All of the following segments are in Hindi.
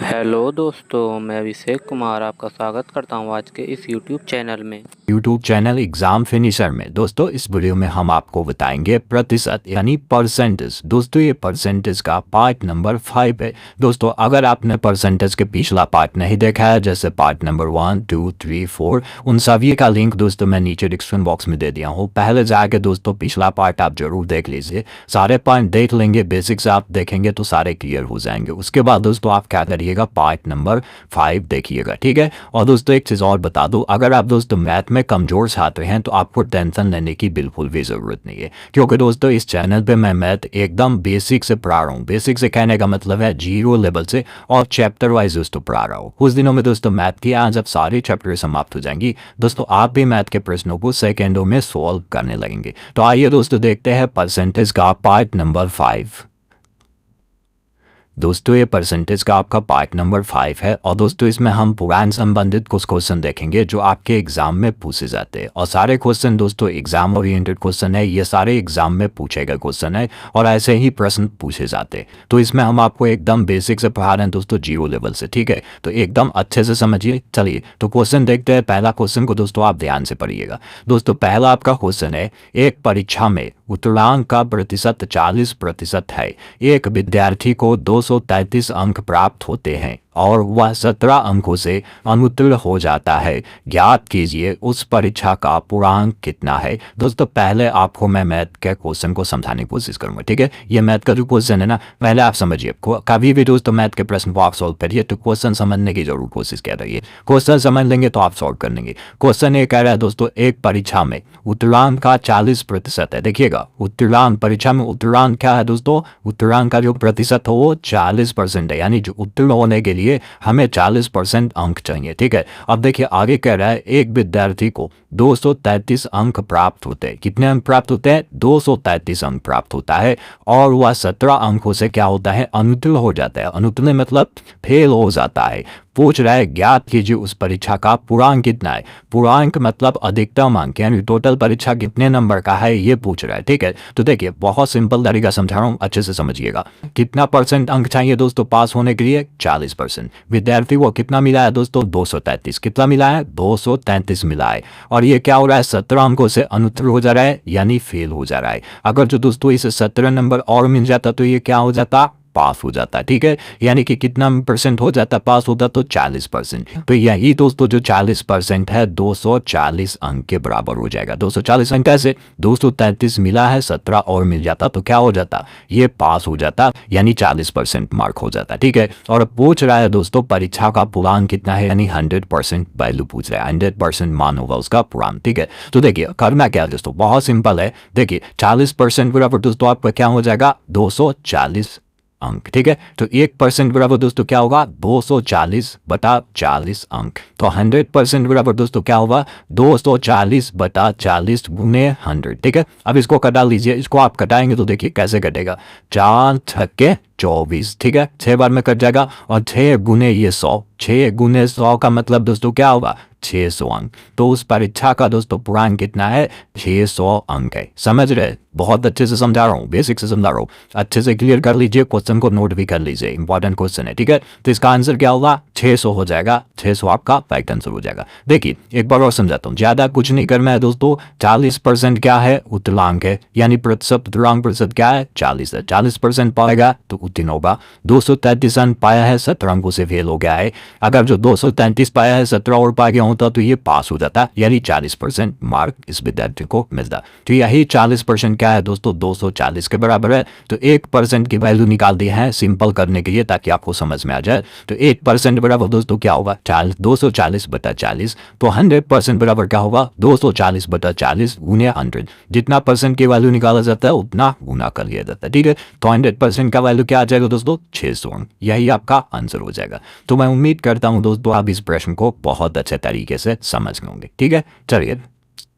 हेलो दोस्तों, मैं अभिषेक कुमार आपका स्वागत करता हूं आज के इस यूट्यूब चैनल में। यूट्यूब चैनल एग्जाम फिनिशर में दोस्तों इस वीडियो में हम आपको बताएंगे प्रतिशत यानी परसेंटेज। दोस्तों ये परसेंटेज का पार्ट नंबर 5 है। दोस्तों अगर आपने परसेंटेज के पिछला पार्ट नहीं देखा है, जैसे पार्ट नंबर 1, 2, 3, 4, उन सभी का लिंक दोस्तों मैं नीचे डिस्क्रिप्शन बॉक्स में दे दिया हूँ। पहले जाके दोस्तों पिछला पार्ट आप जरूर देख लीजिए। सारे पॉइंट देख लेंगे, बेसिक्स आप देखेंगे तो सारे क्लियर हो जाएंगे। उसके बाद दोस्तों आप क्या करिएगा, पार्ट नंबर 5 देखिएगा, ठीक है। और दोस्तों एक चीज़ और बता दूं, अगर आप दोस्तों मैथ में कमजोर छात्र हैं तो आपको टेंशन लेने की बिल्कुल भी जरूरत नहीं है, क्योंकि दोस्तों इस चैनल पे मैं मैथ एकदम बेसिक से पढ़ा रहा हूँ। बेसिक से कहने का मतलब है जीरो लेवल से, और चैप्टर वाइज दोस्तों पढ़ा रहा हूँ। कुछ दिनों में दोस्तों मैथ की आज जब सारी चैप्टर समाप्त हो जाएंगी दोस्तों, आप भी मैथ के प्रश्नों को सेकेंडों में सॉल्व करने लगेंगे। तो आइए दोस्तों देखते हैं परसेंटेज का पार्ट नंबर 5। दोस्तों ये परसेंटेज का आपका पार्ट नंबर 5 है, और दोस्तों इसमें हम पुराण संबंधित कुछ क्वेश्चन देखेंगे जो आपके एग्जाम में पूछे जाते हैं। और सारे क्वेश्चन दोस्तों एग्जाम ओरिएंटेड क्वेश्चन है, ये सारे एग्जाम में पूछे गए क्वेश्चन है और ऐसे ही प्रश्न पूछे जाते हैं। तो इसमें हम आपको एकदम बेसिक से पढ़ा रहे हैं दोस्तों, जीरो लेवल से, ठीक है। तो एकदम अच्छे से समझिए। चलिए तो क्वेश्चन देखते हैं। पहला क्वेश्चन को दोस्तों आप ध्यान से पढ़िएगा। दोस्तों पहला आपका क्वेश्चन है, एक परीक्षा में उत्तरांक का प्रतिशत 40% है। एक विद्यार्थी को 233 अंक प्राप्त होते हैं और वह 17 अंकों से अनुत्तीर्ण हो जाता है। ज्ञात कीजिए उस परीक्षा का पूर्णांक कितना है। दोस्तों पहले आपको मैं मैथ के क्वेश्चन को समझाने की कोशिश करूंगा, ठीक है। ये मैथ का जो क्वेश्चन है ना, पहले आप समझिए। कभी भी दोस्तों मैथ के प्रश्न को आप सॉल्व करिए तो क्वेश्चन समझने की जरूर कोशिश कर रही है। क्वेश्चन समझ लेंगे तो आप सॉल्व कर लेंगे। क्वेश्चन ये कह रहा है दोस्तों, एक परीक्षा में उत्तरांक का 40% है। देखिएगा उत्तरांक, परीक्षा में उत्तरांक क्या है दोस्तों, उत्तरांक का जो प्रतिशत हो वो 40% है, यानी जो उत्तीर्ण होने के लिए हमें 40% अंक चाहिए, ठीक है। अब देखिए आगे कह रहा है, एक विद्यार्थी को 233 अंक प्राप्त होते हैं। कितने अंक प्राप्त होते हैं, 233 अंक प्राप्त होता है, और वह 17 अंकों से क्या होता है, अनुत्तीर्ण हो जाता है। अनुत्तीर्ण मतलब फेल हो जाता है। पूछ रहा है ज्ञात कीजिए उस परीक्षा का पूर्णांक कितना है। पूर्णांक मतलब अधिकतम अंक, यानी टोटल परीक्षा कितने नंबर का है ये पूछ रहा है, ठीक है। तो देखिए बहुत सिंपल तरीका समझा रहा हूँ, अच्छे से समझिएगा। कितना परसेंट अंक चाहिए दोस्तों पास होने के लिए, 40%। विद्यार्थी को कितना मिला है दोस्तों, 233। कितना मिला है, 233 मिला है। और ये क्या हो रहा है, 17 अंकों से अनुत्तीर्ण हो जा रहा है, यानी फेल हो जा रहा है। अगर जो दोस्तों इसे 17 नंबर और मिल जाता तो ये क्या हो जाता, पास हो जाता, ठीक है। यानी कि कितना परसेंट हो जाता पास होता, तो 40%। तो यही दोस्तों जो 40% है 240 अंक के बराबर हो जाएगा। 240 अंक कैसे, 233 मिला है, 17 और मिल जाता तो क्या हो जाता, ये पास हो जाता, यानी 40% मार्क हो जाता, ठीक है। और पूछ रहा है दोस्तों परीक्षा का पूर्णांक कितना है, यानी 100% वैल्यू पूछ रहा है, 100% मान होगा उसका पूर्णांक, ठीक है। तो देखिए करना क्या है दोस्तों, बहुत सिंपल है। देखिए 40% बराबर दोस्तों आपका क्या हो जाएगा, 240 अंक, ठीक है। तो 1% बराबर दोस्तों क्या होगा, 240/40 अंक। तो 100% बराबर दोस्तों क्या होगा, 240/40 गुने 100, ठीक है। अब इसको कटा लीजिए। इसको आप कटाएंगे तो देखिए कैसे कटेगा, 4 छक्के 24, ठीक है। 6 बार में कट जाएगा, और 6 गुने ये 100, 6 गुने 100 का मतलब दोस्तों क्या होगा, 600 अंक। तो उस परीक्षा का दोस्तों पूर्णांक कितना है, 600 अंक है। समझ रहे, बहुत अच्छे से समझा रहा हूँ, बेसिक से समझा रहा हूँ। अच्छे से क्लियर कर लीजिए, क्वेश्चन को नोट भी कर लीजिए, इंपॉर्टेंट क्वेश्चन है, ठीक है। तो इसका आंसर क्या होगा, 600 हो जाएगा। 600 आपका राइट आंसर हो जाएगा। देखिए एक बार और समझाता हूँ, ज्यादा कुछ नहीं करना है दोस्तों। 40% क्या है, उत्तरांक है, यानी प्रतिशत, उत्तरांक प्रतिशत क्या है, 40 है। 40% पाएगा तो उत्तीर्ण होगा। 233 अंक पाया है, 17 अंकों से फेल हो गया है। अगर जो 233 पाया है 17 और पा गया होता तो ये पास हो जाता, यानी 40% मार्क इस विद्यार्थी को मिलता। तो यही 40% क्या है दोस्तों, 240 के बराबर है। तो 1% की वैल्यू निकाल दी है सिंपल करने के लिए, ताकि आपको समझ में आ जाए। तो 1% बराबर दोस्तों क्या होगा, 240/40। तो 100% बराबर क्या होगा, 240/40 गुने 100। जितना परसेंट की वैल्यू निकाला जाता है उतना गुना कर लिया जाता है, ठीक है। तो 100% का वैल्यू क्या आ जाएगा दोस्तों, 600। यही आपका आंसर हो जाएगा। तो मैं उम्मीद करता हूं दोस्तों आप इस प्रश्न को बहुत अच्छे तरीके से समझ लेंगे, ठीक है। चलिए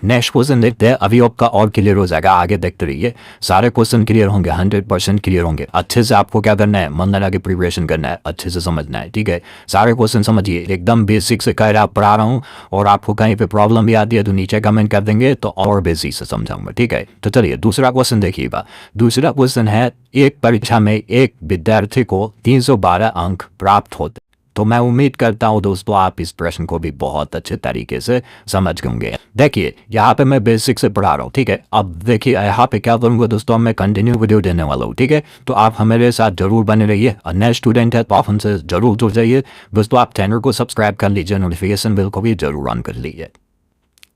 नेक्स्ट क्वेश्चन देखते हैं। अभी आपका और क्लियर हो जाएगा, आगे देखते रहिए। सारे क्वेश्चन क्लियर होंगे, 100% क्लियर होंगे। अच्छे से आपको क्या करना है, मन लगा के प्रिपरेशन करना है, अच्छे से समझना है, ठीक है। सारे क्वेश्चन समझिए, एकदम बेसिक से कह रहा पढ़ा रहा हूँ। और आपको कहीं पे प्रॉब्लम भी आती है तो नीचे कमेंट कर देंगे, तो और बेसिक से समझाऊंगा, ठीक है। तो चलिए दूसरा क्वेश्चन देखिएगा। दूसरा क्वेश्चन है, एक परीक्षा में एक विद्यार्थी को 312 अंक प्राप्त होते तो मैं उम्मीद करता हूँ दोस्तों आप इस प्रश्न को भी बहुत अच्छे तरीके से समझ होंगे। देखिए यहाँ पे मैं बेसिक से पढ़ा रहा हूँ, ठीक है। अब देखिए यहाँ पे क्या करूँगा दोस्तों, मैं कंटिन्यू वीडियो देने वाला हूँ, ठीक है। तो आप हमारे साथ जरूर बने रहिए। और नए स्टूडेंट है तो आप हमसे जरूर जुड़ जाइए दोस्तों। आप चैनल को सब्सक्राइब कर लीजिए, नोटिफिकेशन बिल को भी जरूर ऑन कर लीजिए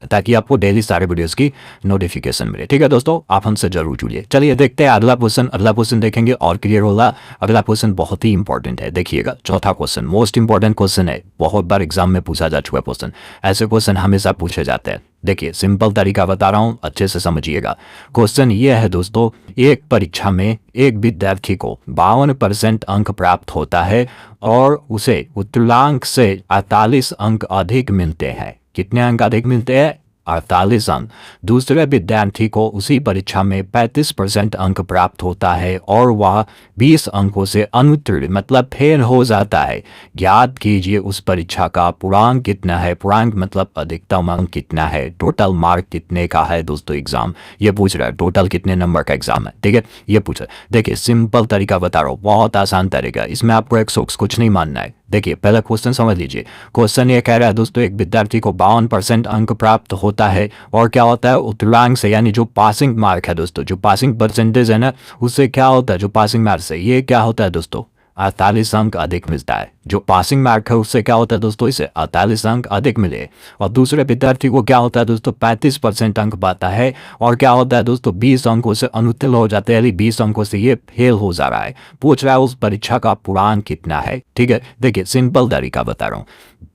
ताकि आपको डेली सारे वीडियोस की नोटिफिकेशन मिले, ठीक है दोस्तों। आप हमसे जरूर जुड़िए। चलिए देखते हैं अगला क्वेश्चन देखेंगे और क्लियर होगा। अगला क्वेश्चन बहुत ही इंपॉर्टेंट है, देखिएगा। चौथा क्वेश्चन मोस्ट इंपॉर्टेंट क्वेश्चन है, बहुत बार एग्जाम में पूछा जा चुका क्वेश्चन। ऐसे क्वेश्चन हमेशा पूछे जाते हैं। देखिए सिंपल तरीका बता रहा हूं, अच्छे से समझिएगा। क्वेश्चन ये है दोस्तों, एक परीक्षा में एक विद्यार्थी को 52% अंक प्राप्त होता है और उसे उत्तरांक से 48 अंक अधिक मिलते हैं। कितने अंक अधिक मिलते हैं? 48 अंक। दूसरे विद्यार्थी को उसी परीक्षा में 35% अंक प्राप्त होता है और वह 20 अंकों से अनुत्तीर्ण मतलब फेल हो जाता है। ज्ञात कीजिए उस परीक्षा का पूर्णांक कितना है। पूर्णांक मतलब अधिकतम अंक कितना है, टोटल मार्क कितने का है दोस्तों। एग्जाम ये पूछ रहा है टोटल कितने नंबर का एग्जाम है, ठीक है, ये पूछ रहा है। देखिए सिंपल तरीका बता रहा हूँ, बहुत आसान तरीका, इसमें आपको 100 कुछ नहीं मानना है। देखिए पहला क्वेश्चन समझ लीजिए। क्वेश्चन ये कह रहा है दोस्तों, एक विद्यार्थी को 52% अंक प्राप्त होता है और क्या होता है उत्तरांक से, यानी जो पासिंग मार्क है दोस्तों, जो पासिंग परसेंटेज है ना, उससे क्या होता है, जो पासिंग मार्क से ये क्या होता है दोस्तों, 48 अंक अधिक मिलता है। जो पासिंग मार्क है उससे क्या होता है दोस्तों, इसे 48 अंक अधिक मिले। और दूसरे विद्यार्थी को क्या होता है दोस्तों, 35% अंक पाता है और क्या होता है दोस्तों, 20 अंकों से अनुत्तीर्ण हो जाते हैं, यानी 20 अंकों से ये फेल हो जा रहा है। पूछ रहा है उस परीक्षा का पूर्णांक कितना है, ठीक है। देखिए सिंपल तरीका बता रहा हूँ।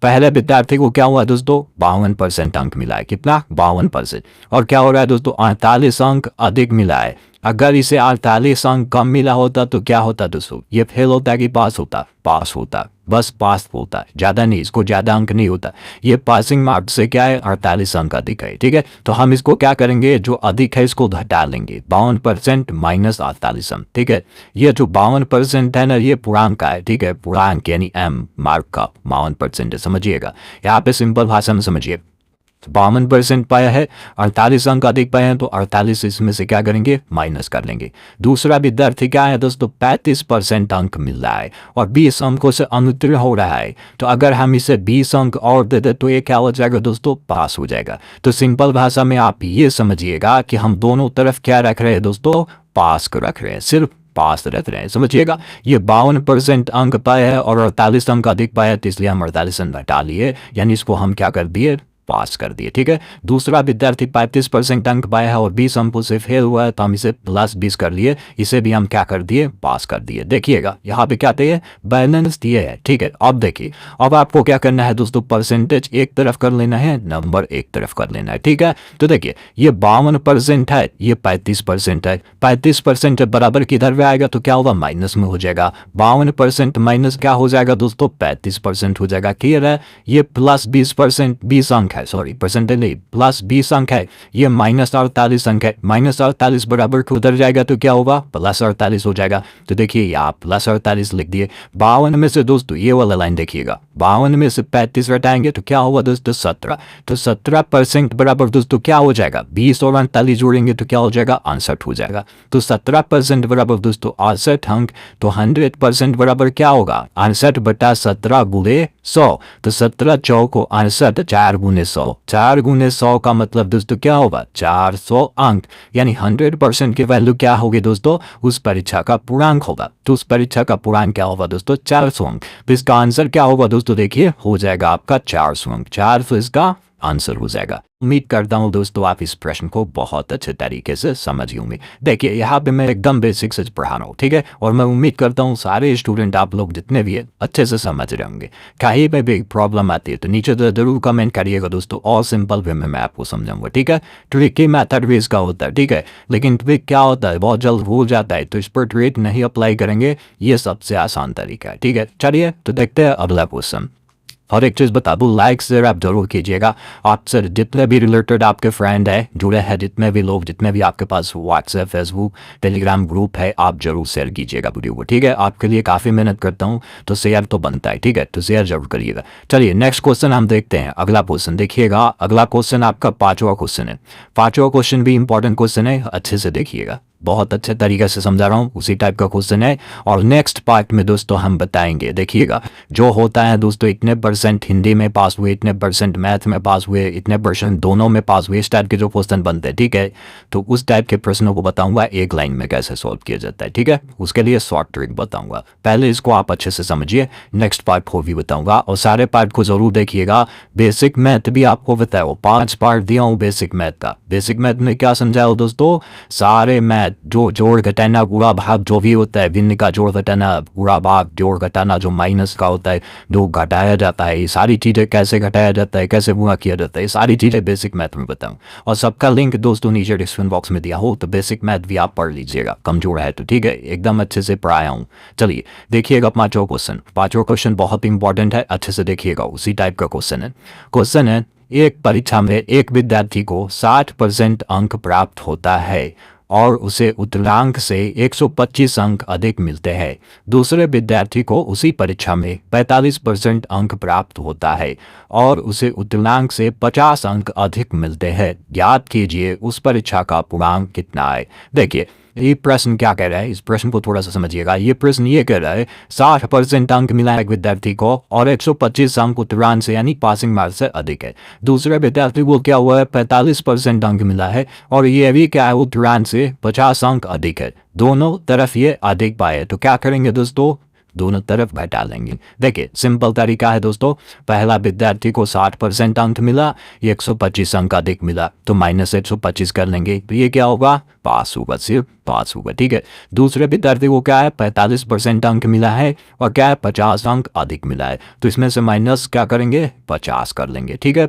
पहले विद्यार्थी को क्या हुआ दोस्तों, 52% अंक मिला है। कितना? 52%। और क्या हो रहा है दोस्तों, 48 अंक अधिक मिला है। अगर इसे 48 अंक कम मिला होता तो क्या होता दोस्तों, ये फेल होता कि पास होता? पास होता, बस पास होता, ज्यादा नहीं, इसको ज्यादा अंक नहीं होता। ये पासिंग मार्क से क्या है, 48 अंक अधिक है, ठीक है। तो हम इसको क्या करेंगे, जो अधिक है इसको हटा लेंगे, 52% माइनस 48 अंक, ठीक है। ये जो 52% है ना, ये पूर्णांक का है, ठीक है, पूर्णांक यानी एम मार्क का 52% है, समझिएगा। यहाँ पे सिंपल भाषा में समझिए, 52% पाया है, 48 अंक अधिक पाए हैं, तो 48 इसमें से क्या करेंगे, माइनस कर लेंगे। दूसरा विद्यार्थी क्या है दोस्तों, 35% अंक मिल रहा है और 20 अंकों से अनुत्तीर्ण हो रहा है। तो अगर हम इसे 20 अंक और दे दे तो ये क्या हो जाएगा दोस्तों, पास हो जाएगा। तो सिंपल भाषा में आप ये समझिएगा कि हम दोनों तरफ क्या रख रहे हैं दोस्तों, पास को रख रहे हैं, सिर्फ पास रहते रहे, समझिएगा। ये 52% अंक पाए है और 48 अंक अधिक पाए, तो इसलिए हम 48 अंक हटा लिए, यानी इसको हम क्या कर दिए, पास कर दिए, ठीक है। दूसरा विद्यार्थी 35% अंक पाया है और 20 अंकों से फेल हुआ है, तो हम इसे प्लस 20 कर लिए, इसे भी हम क्या कर दिए, पास कर दिए। देखिएगा यहाँ पे क्या दिए, बैलेंस दिए है, ठीक है। अब देखिए, अब आपको क्या करना है दोस्तों, परसेंटेज एक तरफ कर लेना है, नंबर एक तरफ कर लेना है, ठीक है। तो देखिए ये 52% है, ये 35% है, 35% बराबर किधर में आएगा, तो क्या होगा, माइनस में हो जाएगा। 52% माइनस क्या हो जाएगा दोस्तों, 35% हो जाएगा। क्लियर है। ये प्लस 20%, 20 अंक है, सॉरी परसेंटेज नहीं, प्लस 20 अंक है, ये माइनस 48 अंक है। माइनस 48 बराबर उधर जाएगा तो क्या होगा, प्लस 48 हो जाएगा। तो देखिए यहाँ प्लस 48 लिख दिए। 52 में से दोस्तों ये वाला लाइन देखिएगा, 52 में से 35 घटाएंगे तो क्या होगा दोस्तों, 17। तो 17% बराबर दोस्तों क्या हो जाएगा, 20 और 48 जोड़ेंगे तो क्या हो जाएगा, 68 हो जाएगा। तो 17% बराबर दोस्तों 68 अंक। तो 100% बराबर क्या होगा, 68 बटा 17 गुणे 100। तो 17 चौको 68, 4 गुणे 100, 4 गुणे 100 का मतलब दोस्तों क्या होगा, 400 अंक। यानी 100% की वैल्यू क्या होगी दोस्तों, उस परीक्षा का पूर्णांक होगा। तो उस परीक्षा का पूर्णांक क्या होगा दोस्तों, 400 अंक। तो इसका आंसर क्या होगा दोस्तों, देखिए हो जाएगा आपका 400 अंक, 400 इसका आंसर हो जाएगा। उम्मीद करता हूं दोस्तों आप इस प्रश्न को बहुत अच्छे तरीके से समझ होंगे। देखिए यहाँ पे मैं एकदम बेसिक से पढ़ा रहा हूँ, ठीक है। और मैं उम्मीद करता हूँ सारे स्टूडेंट आप लोग जितने भी है अच्छे से समझ रहे होंगे। कहीं पे भी प्रॉब्लम आती है तो नीचे तो जरूर कमेंट करिएगा दोस्तों, और सिंपल वे में मैं आपको समझाऊंगा, ठीक है। ट्रिकी मैथड भी इसका होता है, ठीक है, लेकिन ट्रिक क्या होता है, बहुत जल्द भूल जाता है, तो इस पर ट्रिक नहीं अप्लाई करेंगे, ये सबसे आसान तरीका है, ठीक है। चलिए तो देखते हैं अगला क्वेश्चन। और एक चीज़ बता दूँ, लाइक शेयर आप जरूर कीजिएगा। आपसे जितने भी रिलेटेड आपके फ्रेंड है जुड़े हैं, जितने भी लोग, जितने भी आपके पास व्हाट्सएप फेसबुक टेलीग्राम ग्रुप है, आप जरूर शेयर कीजिएगा वीडियो को, ठीक है। आपके लिए काफ़ी मेहनत करता हूँ तो शेयर तो बनता है, ठीक है, तो शेयर जरूर करिएगा। चलिए नेक्स्ट क्वेश्चन हम देखते हैं। अगला क्वेश्चन देखिएगा, अगला क्वेश्चन आपका 5वां क्वेश्चन है। 5वां क्वेश्चन भी इंपॉर्टेंट क्वेश्चन है, अच्छे से देखिएगा। बहुत अच्छे तरीके से समझा रहा हूँ, उसी टाइप का क्वेश्चन है। और नेक्स्ट पार्ट में दोस्तों हम बताएंगे, देखिएगा जो होता है दोस्तों, इतने परसेंट हिंदी में पास हुए, इतने परसेंट मैथ में पास हुए, इतने परसेंट दोनों में पास हुए, इस टाइप के जो क्वेश्चन बनते हैं, ठीक है। तो उस टाइप के प्रश्नों को बताऊंगा एक लाइन में कैसे सॉल्व किया जाता है, ठीक है। उसके लिए शॉर्ट ट्रिक बताऊंगा, पहले इसको आप अच्छे से समझिए, नेक्स्ट पार्ट को भी बताऊंगा। और सारे पार्ट को जरूर देखिएगा। बेसिक मैथ भी आपको बताओ, 5 पार्ट दिया हूँ बेसिक मैथ का। बेसिक मैथ में क्या समझाओ दोस्तों, सारे मैथ जो जोड़ घटाना गुणा भाग जो भी होता है, भिन्न का जोड़ घटाना गुणा भाग, जोड़ घटाना जो माइनस का होता है, जो घटाया जाता है, ये सारी चीज़ें कैसे घटाया जाता है, कैसे गुणा किया जाता है, ये सारी चीज़ें बेसिक मैथ में बताऊँ। और सबका लिंक दोस्तों नीचे डिस्क्रिप्शन बॉक्स में दिया हो, तो बेसिक मैथ भी आप पढ़ लीजिएगा, कमजोर है तो, ठीक है। एकदम अच्छे से पढ़ाया हूँ। चलिए देखिएगा पाँचों क्वेश्चन बहुत इंपॉर्टेंट है, अच्छे से देखिएगा। उसी टाइप का क्वेश्चन है, एक परीक्षा में एक विद्यार्थी को 60% अंक प्राप्त होता है और उसे उत्तरांक से 125 अंक अधिक मिलते हैं। दूसरे विद्यार्थी को उसी परीक्षा में 45% अंक प्राप्त होता है और उसे उत्तरांक से 50 अंक अधिक मिलते हैं। ज्ञात कीजिए उस परीक्षा का पूर्णांक कितना है। देखिए ये प्रश्न क्या कह रहा है, इस प्रश्न को थोड़ा सा समझिएगा। ये प्रश्न ये कह रहा है 60% अंक मिला है एक विद्यार्थी को और 125 अंक उत्तरांक से यानी पासिंग मार्क्स से अधिक है। दूसरे विद्यार्थी को क्या हुआ है, 45% अंक मिला है और ये भी क्या है, उत्तरांक से 50 अंक अधिक है। दोनों तरफ ये अधिक पाए, तो क्या करेंगे दोस्तों, दोनों तरफ घटा लेंगे। देखिए सिंपल तरीका है दोस्तों, पहला विद्यार्थी को 60% अंक मिला, 125 अंक अधिक मिला, तो माइनस 125 कर लेंगे, तो ये क्या होगा, पास होगा, सिर्फ पास होगा, ठीक है। दूसरे विद्यार्थी को क्या है, 45% अंक मिला है और क्या है, 50 अंक अधिक मिला है, तो इसमें से माइनस क्या करेंगे, 50 कर लेंगे, ठीक है।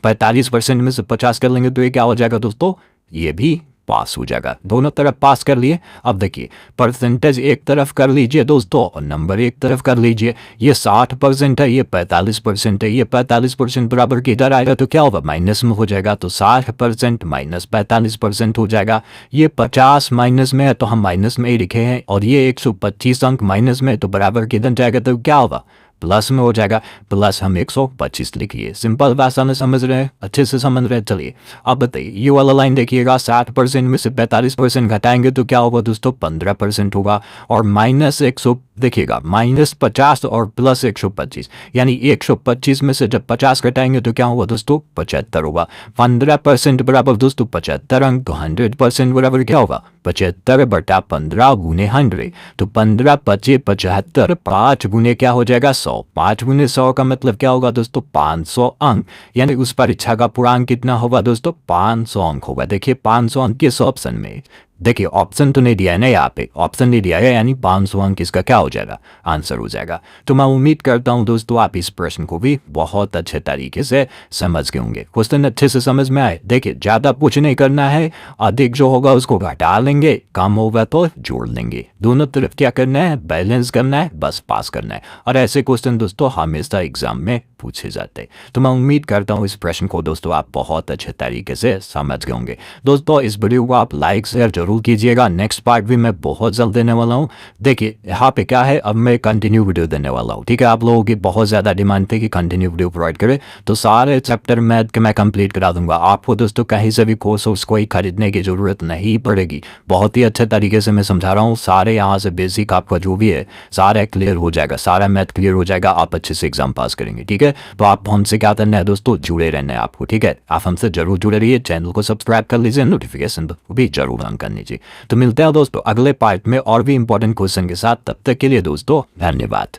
45% में से 50 कर लेंगे तो ये क्या हो जाएगा दोस्तों, ये भी पास हो जाएगा। दोनों तरफ पास कर लिए। अब देखिए परसेंटेज एक तरफ कर लीजिए दोस्तों और नंबर एक तरफ कर लीजिए। ये 60% है, ये 45% है, ये 45% बराबर किधर आएगा तो क्या होगा, माइनस में हो जाएगा, तो 60% माइनस 45% हो जाएगा। ये 50 माइनस में है तो हम माइनस में ही लिखे हैं और ये 125 अंक माइनस में, तो बराबर किधर जाएगा तो क्या होगा, प्लस में हो जाएगा, प्लस हम 125 लिखिए। सिंपल भाषा में समझ रहे हैं, अच्छे से समझ रहे हैं। चलिए अब बताइए ये वाला लाइन देखिएगा, 60% में से 45% घटाएंगे तो क्या होगा दोस्तों, 15% होगा। और माइनस 100 देखिएगा, माइनस 50 और प्लस 125 यानी 125 में से जब 50 घटाएंगे तो क्या होगा दोस्तों, 75 होगा। 15% बराबर दोस्तों 75 अंक, तो 100% बराबर क्या होगा, 75 बटा 15 गुने 100, तो 15 25 75, 5 गुने क्या हो जाएगा 100, 5 गुने 100 का मतलब क्या होगा दोस्तों, 500 अंक। यानी उस परीक्षा का पूर्णांक कितना होगा दोस्तों, 500 अंक होगा। देखिए 500 अंक किस ऑप्शन में, देखिए ऑप्शन तो नहीं दिया है ना, यहाँ पे ऑप्शन नहीं दिया है, यानी 500 अंक इसका क्या हो जाएगा, आंसर हो जाएगा। तो मैं उम्मीद करता हूँ दोस्तों आप इस प्रश्न को भी बहुत अच्छे तरीके से समझ गए होंगे। क्वेश्चन अच्छे से समझ में आए। देखिए ज़्यादा कुछ नहीं करना है, अधिक जो होगा उसको घटा लेंगे, कम होगा तो जोड़ लेंगे। दोनों तरफ क्या करना है, बैलेंस करना है, बस पास करना है। और ऐसे क्वेश्चन दोस्तों हमेशा एग्जाम में पूछे जाते हैं। तो मैं उम्मीद करता हूँ इस प्रश्न को दोस्तों आप बहुत अच्छे तरीके से समझ गए होंगे। दोस्तों इस वीडियो को आप लाइक शेयर जरूर कीजिएगा। नेक्स्ट पार्ट भी मैं बहुत जल्द देने वाला हूँ। देखिए यहाँ पे क्या है, अब मैं कंटिन्यू वीडियो देने वाला हूँ, ठीक है। आप लोगों की बहुत ज़्यादा डिमांड थी कि कंटिन्यू वीडियो प्रोवाइड करे, तो सारे चैप्टर मैथ के मैं कंप्लीट करा दूंगा। आपको दोस्तों कहीं से भी कोर्स उसको ही खरीदने की ज़रूरत नहीं पड़ेगी। बहुत ही अच्छे तरीके से मैं समझा रहा हूँ। सारे यहाँ से बेसिक आपका जो भी है सारा क्लियर हो जाएगा, सारा मैथ क्लियर हो जाएगा, आप अच्छे से एग्जाम पास करेंगे, ठीक है। तो आप हमसे क्या करना है दोस्तों, जुड़े रहना है आपको, ठीक है। आप हमसे जरूर जुड़े रहिए, चैनल को सब्सक्राइब कर लीजिए, नोटिफिकेशन भी जरूर ऑन कर लीजिए। तो मिलते हैं दोस्तों अगले पार्ट में और भी इंपॉर्टेंट क्वेश्चन के साथ। तब तक के लिए दोस्तों धन्यवाद।